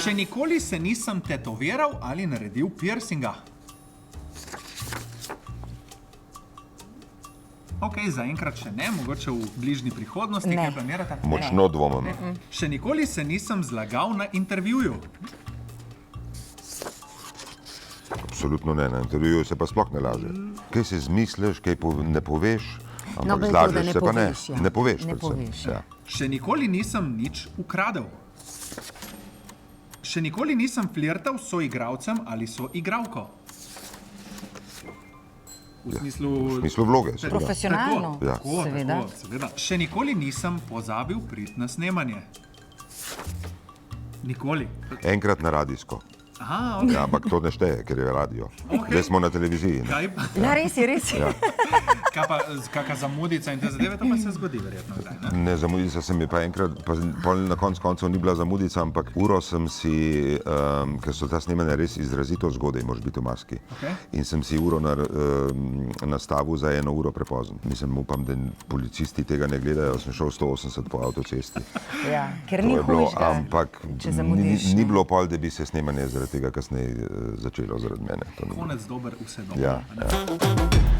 Še nikoli se nisem tetoviral ali naredil piercinga. Ok, zaenkrat še ne, mogoče v bližnji prihodnosti, Ne. kaj planirate? Močno dvomim. Še nikoli se nisem zlagal na intervjuju. Absolutno ne, na intervjuju se pa sploh ne laže. Kaj si izmisliš, kaj ne poveš, No, ampak bolj to, da zlažeš ne se pa ne. poveš, ja. Ne poveš Ne predvsem. poveš, ja. Še nikoli nisem nič ukradel. Še nikoli nisem flirtal s soigralcem ali soigralko. V smislu... V smislu vloge, seveda. Profesionalno, Ja. seveda. Seveda. Še nikoli nisem pozabil priti na snemanje. Nikoli. Enkrat na radijsko. Aha, ok. Ja, ampak to ne šteje, ker je radio. Ok. Zdaj smo na televiziji. Ne? Kaj pa? Ja, res je, res je. Ja. Kaj pa, kakšna zamudica in te zadeve, to pa se zgodi verjetno kdaj, ne? Ne, zamudica se mi pa enkrat, pa pol na koncu ni bila zamudica, ampak uro sem si, ker so ta snemanja res izrazito zgodaj, moraš biti v maski. Okay. In sem si uro nastavil za 1 uro prepozen. Mislim, upam, da policisti tega ne gledajo, sem šel 180 po avtocesti. Ja, ker To ni je bilo, hujšega, ampak če zamudiš. ni bilo pol, da bi se snemanje zaradi tega kasneje začelo zaradi mene. To ni bilo. Konec dober, vse dobro. Ja, a ne? ja.